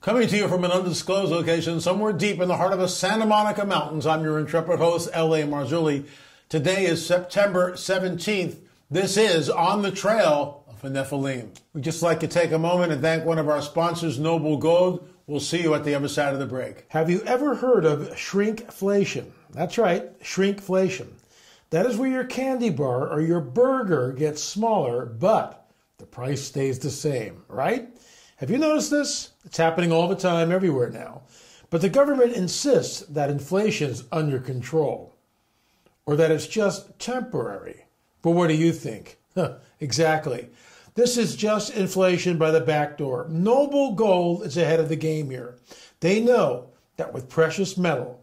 Coming to you from an undisclosed location somewhere deep in the heart of the Santa Monica Mountains, I'm your intrepid host, L.A. Marzulli. Today is September 17th. This is On the Trail of the Nephilim. We'd just like to take a moment and thank one of our sponsors, Noble Gold. We'll see you at the other side of the break. Have you ever heard of shrinkflation? That's right, shrinkflation. That is where your candy bar or your burger gets smaller, but the price stays the same, right? Have you noticed this? It's happening all the time, everywhere now. But the government insists that inflation's under control, or that it's just temporary. But what do you think? Exactly. This is just inflation by the back door. Noble Gold is ahead of the game here. They know that with precious metal,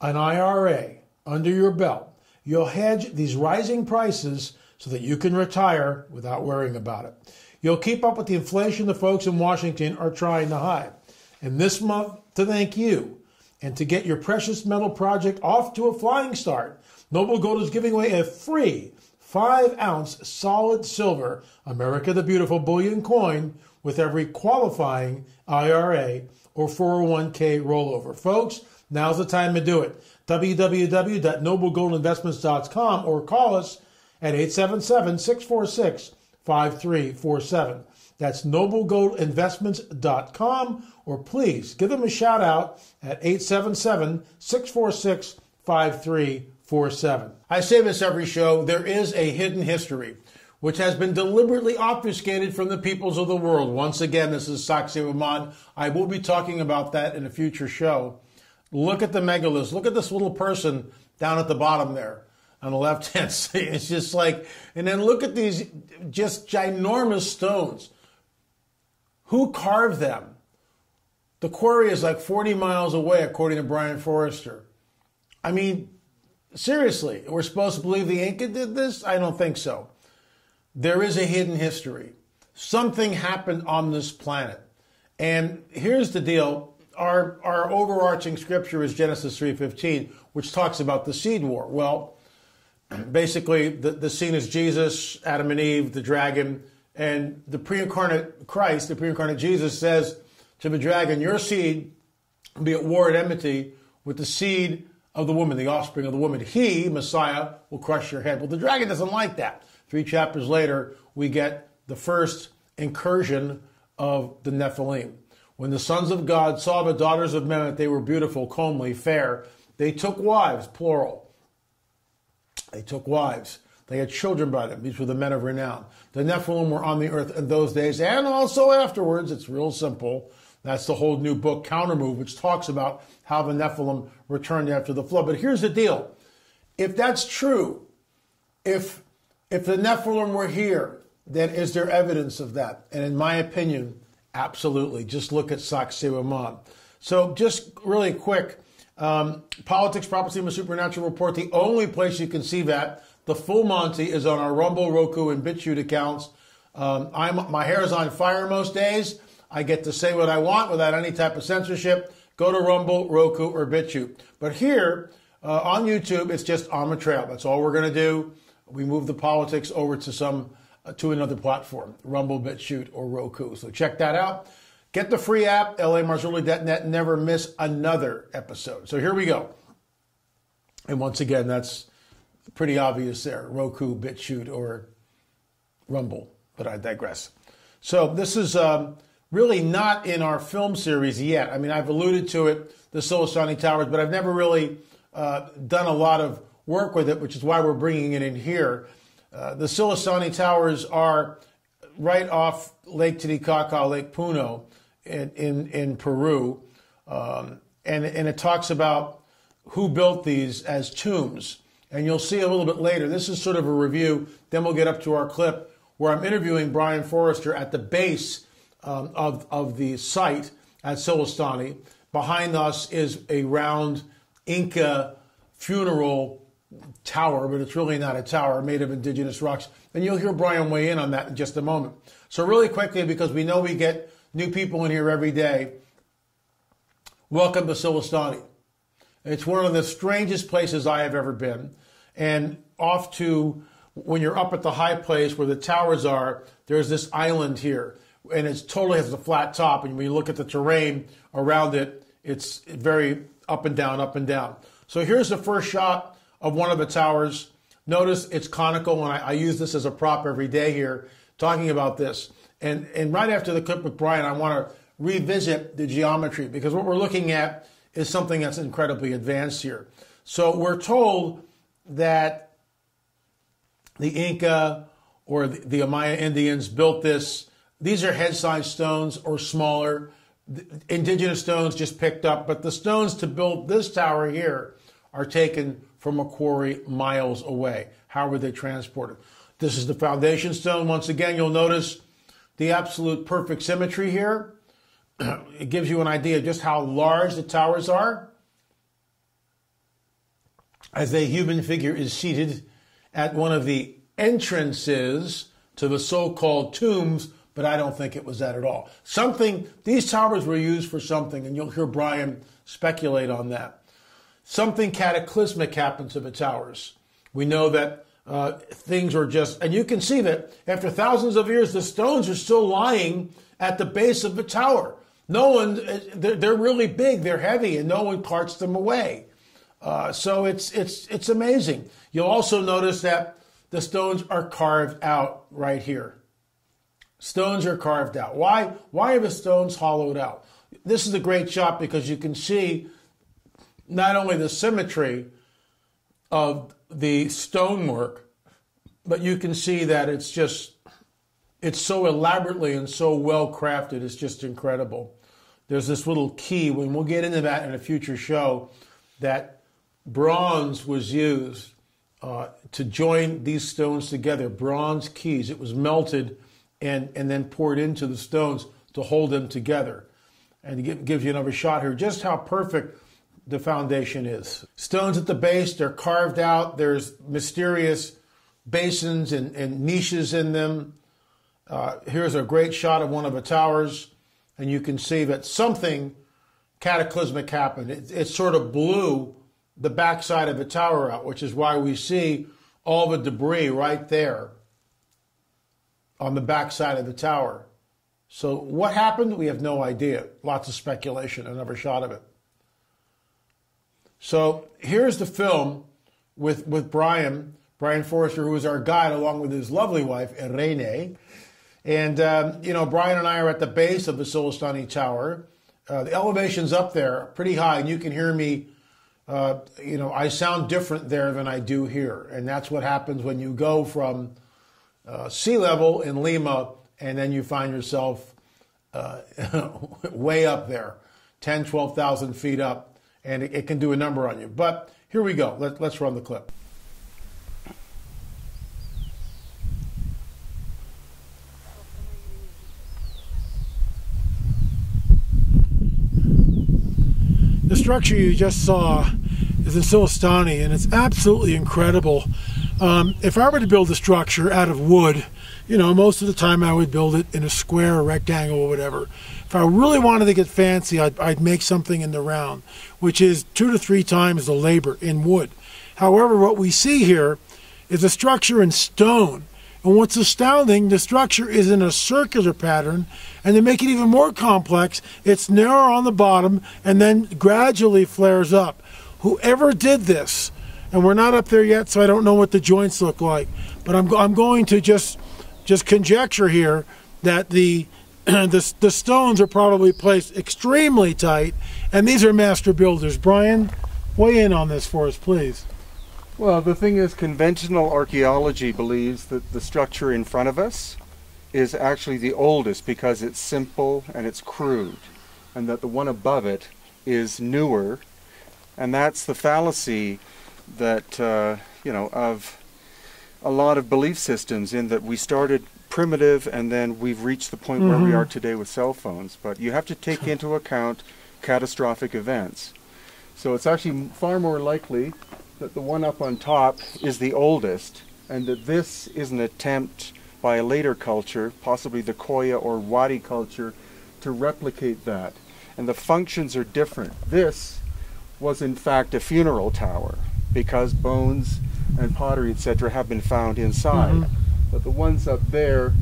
an IRA under your belt, you'll hedge these rising prices so that you can retire without worrying about it. You'll keep up with the inflation the folks in Washington are trying to hide. And this month, to thank you and to get your precious metal project off to a flying start, Noble Gold is giving away a free 5-ounce solid silver America the Beautiful bullion coin with every qualifying IRA or 401k rollover. Folks, now's the time to do it. www.noblegoldinvestments.com or call us at 877-646-5347. That's noblegoldinvestments.com, or please give them a shout out at 877-646-5347. I say this every show. There is a hidden history which has been deliberately obfuscated from the peoples of the world. Once again, this is Saksi Rahman. I will be talking about that in a future show. Look at the megaliths. Look at this little person down at the bottom there on the left-hand side. It's just like, and then look at these just ginormous stones. Who carved them? The quarry is like 40 miles away, according to Brian Forrester. I mean, seriously, we're supposed to believe the Inca did this? I don't think so. There is a hidden history. Something happened on this planet. And here's the deal. Our overarching scripture is Genesis 3:15, which talks about the seed war. Well, basically, the scene is Jesus, Adam and Eve, the dragon, and the pre-incarnate Christ, the pre-incarnate Jesus says to the dragon, your seed will be at war and enmity with the seed of the woman, the offspring of the woman. He, Messiah, will crush your head. Well, the dragon doesn't like that. 3 chapters later, we get the first incursion of the Nephilim. When the sons of God saw the daughters of men that they were beautiful, comely, fair, they took wives, plural. They took wives. They had children by them. These were the men of renown. The Nephilim were on the earth in those days and also afterwards. It's real simple. That's the whole new book, Countermove, which talks about how the Nephilim returned after the flood. But here's the deal. If that's true, if the Nephilim were here, then is there evidence of that? And in my opinion, absolutely. Just look at Saksi Rahman. So just really quick, Politics, Prophecy, and the Supernatural Report, the only place you can see that, the full Monty, is on our Rumble, Roku, and Bitchute accounts. My hair is on fire most days. I get to say what I want without any type of censorship. Go to Rumble, Roku, or Bitchute. But here on YouTube, it's just On the Trail. That's all we're going to do. We move the politics over to another platform, Rumble, Bitchute, or Roku. So check that out. Get the free app, lamarzulli.net. Never miss another episode. So here we go. And once again, that's pretty obvious there. Roku, Bitchute, or Rumble. But I digress. So this is really not in our film series yet. I mean, I've alluded to it, the Silistani Towers, but I've never really done a lot of work with it, which is why we're bringing it in here. The Silistani Towers are right off Lake Titicaca, Lake Puno in Peru. And it talks about who built these as tombs. And you'll see a little bit later. This is sort of a review. Then we'll get up to our clip where I'm interviewing Brian Forrester at the base of the site at Silistani. Behind us is a round Inca funeral tower, but it's really not a tower, made of indigenous rocks. And you'll hear Brian weigh in on that in just a moment. So really quickly, because we know we get new people in here every day, welcome to Silistani. It's one of the strangest places I have ever been. And off to, when you're up at the high place where the towers are, there's this island here. and it totally has a flat top. And when you look at the terrain around it, it's very up and down, up and down. So here's the first shot of one of the towers. Notice it's conical, and I use this as a prop every day here, talking about this. And right after the clip with Brian, I want to revisit the geometry, because what we're looking at is something that's incredibly advanced here. So we're told that the Inca or the Maya Indians built this. These are head-sized stones or smaller. The indigenous stones just picked up, but the stones to build this tower here are taken from a quarry miles away. How were they transported? This is the foundation stone. Once again, you'll notice the absolute perfect symmetry here. It gives you an idea of just how large the towers are, as a human figure is seated at one of the entrances to the so-called tombs, but I don't think it was that at all. These towers were used for something, and you'll hear Brian speculate on that. Something cataclysmic happened to the towers. We know that things are just, and you can see that after thousands of years, the stones are still lying at the base of the tower. They're really big, they're heavy, and no one carts them away. So it's amazing. You'll also notice that the stones are carved out right here. Stones are carved out. Why are the stones hollowed out? This is a great shot because you can see not only the symmetry of the stonework, but you can see that it's so elaborately and so well crafted. It's just incredible. There's this little key, and we'll get into that in a future show, that bronze was used to join these stones together. Bronze keys. It was melted and then poured into the stones to hold them together. And it gives you another shot here, just how perfect the foundation is. Stones at the base, they're carved out. There's mysterious basins and niches in them. Here's a great shot of one of the towers, and you can see that something cataclysmic happened. It sort of blew the backside of the tower out, which is why we see all the debris right there on the backside of the tower. So what happened? We have no idea. Lots of speculation, another shot of it. So here's the film with Brian Forrester, who is our guide, along with his lovely wife, Irene. And, Brian and I are at the base of the Silistani Tower. The elevation's up there, pretty high, and you can hear me. I sound different there than I do here. And that's what happens when you go from sea level in Lima, and then you find yourself way up there, 10, 12,000 feet up, and it can do a number on you. But here we go. Let's run the clip. The structure you just saw is in Silistani, and it's absolutely incredible. If I were to build a structure out of wood, most of the time I would build it in a square or rectangle or whatever. If I really wanted to get fancy, I'd make something in the round, which is 2 to 3 times the labor in wood. However, what we see here is a structure in stone. And what's astounding, the structure is in a circular pattern, and to make it even more complex, it's narrow on the bottom and then gradually flares up. Whoever did this, and we're not up there yet, so I don't know what the joints look like, but I'm going to just conjecture here that the stones are probably placed extremely tight, and these are master builders. Brian, weigh in on this for us, please. Well, the thing is, conventional archaeology believes that the structure in front of us is actually the oldest because it's simple and it's crude, and that the one above it is newer. And that's the fallacy that, of a lot of belief systems, in that we started primitive and then we've reached the point where we are today with cell phones. But you have to take into account catastrophic events. So it's actually far more likely that the one up on top is the oldest, and that this is an attempt by a later culture, possibly the Koya or Wadi culture, to replicate that. And the functions are different. This was in fact a funeral tower, because bones and pottery, etc., have been found inside. But the ones up there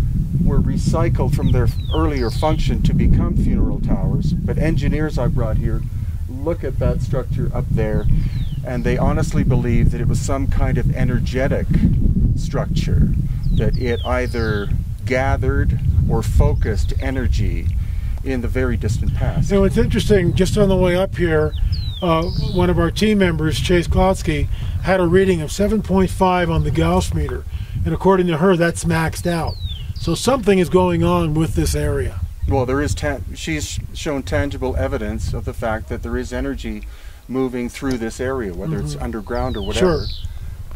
were recycled from their earlier function to become funeral towers. But engineers I brought here look at that structure up there, and they honestly believe that it was some kind of energetic structure, that it either gathered or focused energy in the very distant past. You know, it's interesting, just on the way up here, one of our team members, Chase Klodsky, had a reading of 7.5 on the Gauss meter, and according to her, that's maxed out. So something is going on with this area. Well, there is she's shown tangible evidence of the fact that there is energy moving through this area, whether it's underground or whatever.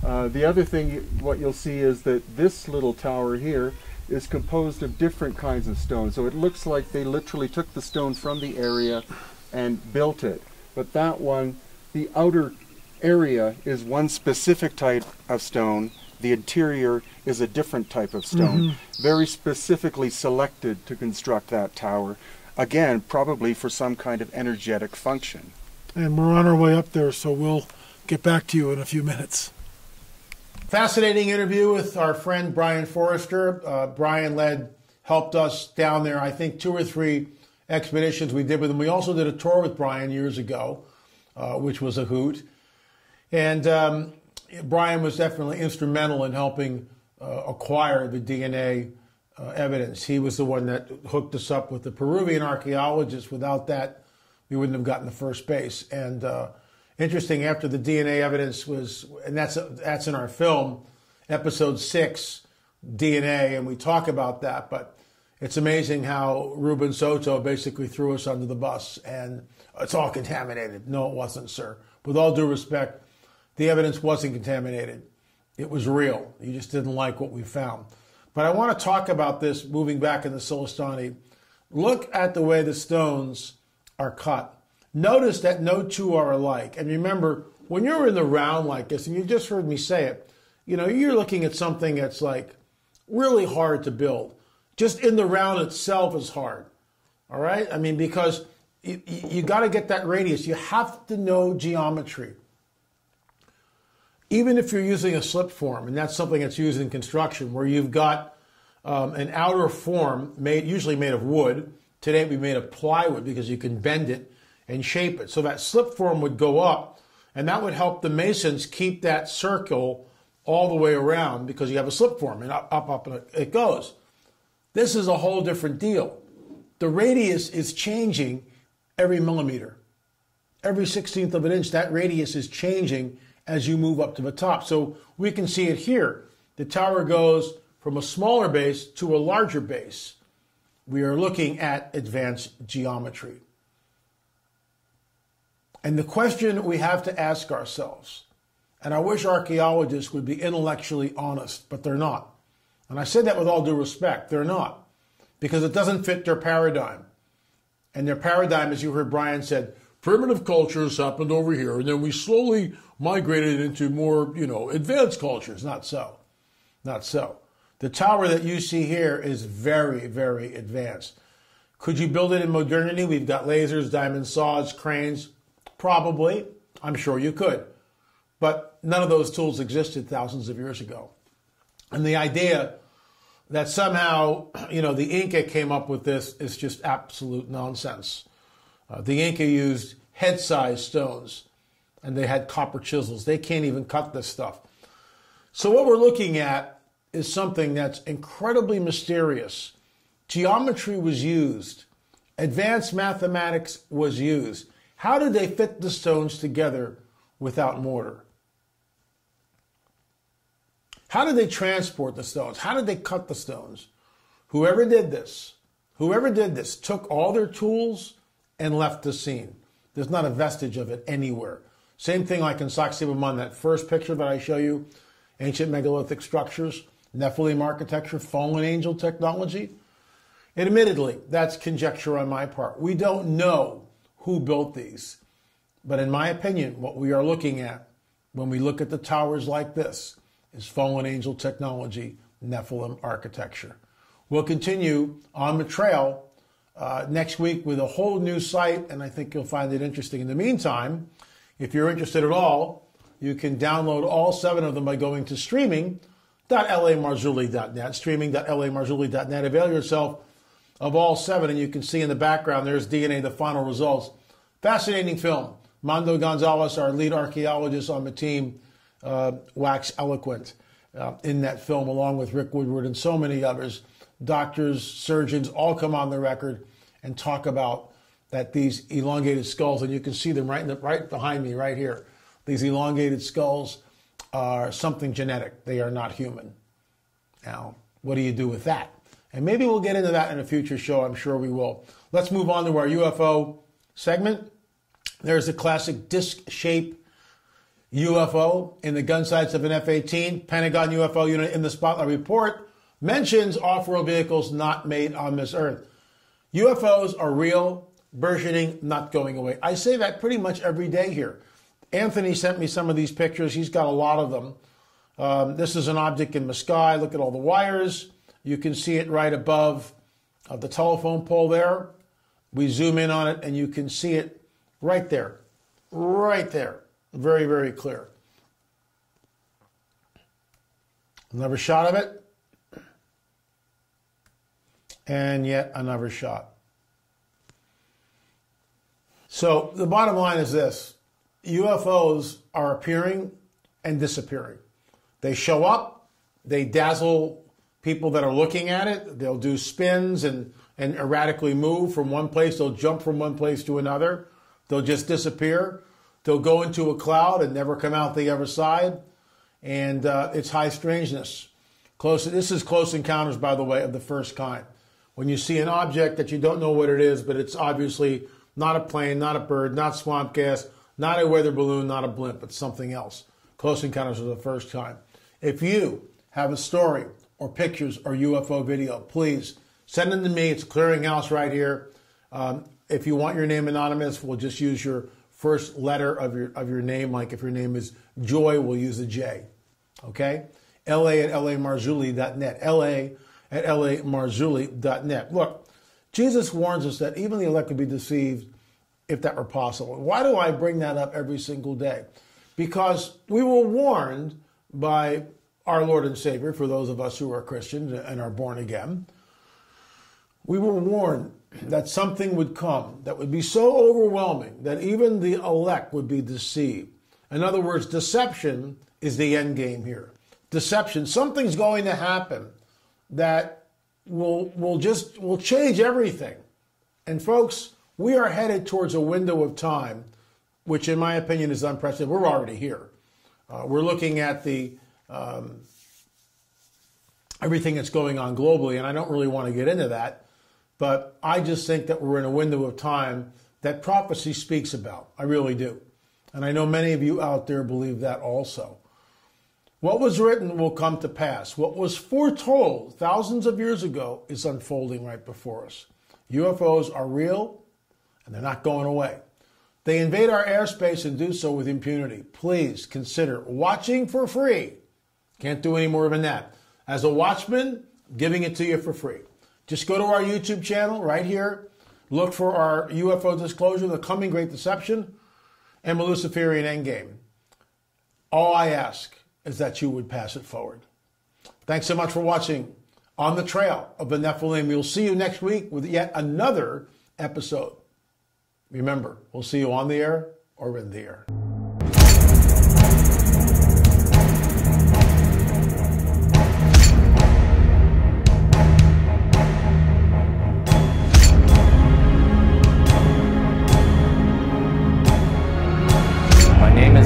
Sure. The other thing, what you'll see is that this little tower here is composed of different kinds of stone. So it looks like they literally took the stone from the area and built it. But that one, the outer area is one specific type of stone. The interior is a different type of stone, very specifically selected to construct that tower. Again, probably for some kind of energetic function. And we're on our way up there, so we'll get back to you in a few minutes. Fascinating interview with our friend Brian Forrester. Brian helped us down there, I think 2 or 3 expeditions we did with him. We also did a tour with Brian years ago, which was a hoot. And Brian was definitely instrumental in helping acquire the DNA evidence. He was the one that hooked us up with the Peruvian archaeologists. Without that, we wouldn't have gotten the first base. And interesting, after the DNA evidence was, and that's in our film, episode 6, DNA, and we talk about that. But it's amazing how Ruben Soto basically threw us under the bus, and it's all contaminated. No, it wasn't, sir. With all due respect, the evidence wasn't contaminated. It was real. You just didn't like what we found. But I want to talk about this moving back in the Silistani. Look at the way the stones are cut. Notice that no two are alike. And remember, when you're in the round like this, and you just heard me say it, you know, you're looking at something that's like really hard to build. Just in the round itself is hard. All right? I mean, because you got to get that radius. You have to know geometry. Even if you're using a slip form, and that's something that's used in construction, where you've got an outer form usually made of wood. Today we made of plywood because you can bend it and shape it. So that slip form would go up, and that would help the masons keep that circle all the way around because you have a slip form, and up, and it goes. This is a whole different deal. The radius is changing every millimeter. Every 16th of an inch, that radius is changing as you move up to the top. So we can see it here. The tower goes from a smaller base to a larger base. We are looking at advanced geometry. And the question we have to ask ourselves, and I wish archaeologists would be intellectually honest, but they're not. And I say that with all due respect, they're not, because it doesn't fit their paradigm. And their paradigm, as you heard Brian said, primitive cultures happened over here, and then we slowly migrated into more, advanced cultures. Not so. Not so. The tower that you see here is very, very advanced. Could you build it in modernity? We've got lasers, diamond saws, cranes. Probably. I'm sure you could. But none of those tools existed thousands of years ago. And the idea that somehow, the Inca came up with this is just absolute nonsense. The Inca used head-sized stones, and they had copper chisels. They can't even cut this stuff. So what we're looking at is something that's incredibly mysterious. Geometry was used. Advanced mathematics was used. How did they fit the stones together without mortar? How did they transport the stones? How did they cut the stones? Whoever did this took all their tools and left the scene. There's not a vestige of it anywhere. Same thing like in Sacsayhuaman, that first picture that I show you, ancient megalithic structures, Nephilim architecture, fallen angel technology. And admittedly, that's conjecture on my part. We don't know who built these. But in my opinion, what we are looking at when we look at the towers like this is fallen angel technology, Nephilim architecture. We'll continue on the trail next week with a whole new site, and I think you'll find it interesting. In the meantime, if you're interested at all, you can download all 7 of them by going to streaming streaming.lamarzulli.net, streaming.lamarzulli.net. Avail yourself of all 7, and you can see in the background, there's DNA, the final results. Fascinating film. Mando Gonzalez, our lead archaeologist on the team, wax eloquent in that film, along with Rick Woodward and so many others. Doctors, surgeons, all come on the record and talk about that these elongated skulls, and you can see them right behind me, right here. These elongated skulls are something genetic. They are not human. Now, what do you do with that? And maybe we'll get into that in a future show. I'm sure we will. Let's move on to our UFO segment. There's a classic disc-shaped UFO in the gun sights of an F-18. Pentagon UFO unit in the Spotlight report mentions off-world vehicles not made on this earth. UFOs are real, burgeoning, not going away. I say that pretty much every day here. Anthony sent me some of these pictures. He's got a lot of them. This is an object in the sky. Look at all the wires. You can see it right above the telephone pole there. We zoom in on it, and you can see it right there. Right there. Very, very clear. Another shot of it. And yet another shot. So the bottom line is this. UFOs are appearing and disappearing. They show up. They dazzle people that are looking at it. They'll do spins and erratically move from one place. They'll jump from one place to another. They'll just disappear. They'll go into a cloud and never come out the other side. And it's high strangeness. This is close encounters, by the way, of the first kind. When you see an object that you don't know what it is, but it's obviously not a plane, not a bird, not swamp gas, not a weather balloon, not a blimp, but something else. Close encounters of the first kind. If you have a story or pictures or UFO video, please send them to me. It's a clearinghouse right here. If you want your name anonymous, we'll just use your first letter of your name. Like if your name is Joy, we'll use a J. Okay? la@lamarzulli.net. la@lamarzulli.net. Look, Jesus warns us that even the elect could be deceived if that were possible. Why do I bring that up every single day? Because we were warned by our Lord and Savior, for those of us who are Christians and are born again. We were warned that something would come that would be so overwhelming that even the elect would be deceived. In other words, deception is the end game here. Deception, something's going to happen that will change everything. And folks, we are headed towards a window of time, which in my opinion is unprecedented. We're already here. We're looking at the everything that's going on globally, and I don't really want to get into that, but I just think that we're in a window of time that prophecy speaks about. I really do. And I know many of you out there believe that also. What was written will come to pass. What was foretold thousands of years ago is unfolding right before us. UFOs are real, and they're not going away. They invade our airspace and do so with impunity. Please consider watching for free. Can't do any more than that. As a watchman, giving it to you for free. Just go to our YouTube channel right here. Look for our UFO disclosure, the coming great deception, and the Luciferian endgame. All I ask is that you would pass it forward. Thanks so much for watching On the Trail of the Nephilim. We'll see you next week with yet another episode. Remember, we'll see you on the air or in the air.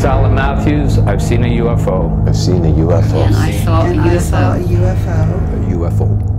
Alan Matthews, I've seen a UFO. I've seen a UFO. And I saw a UFO. A UFO.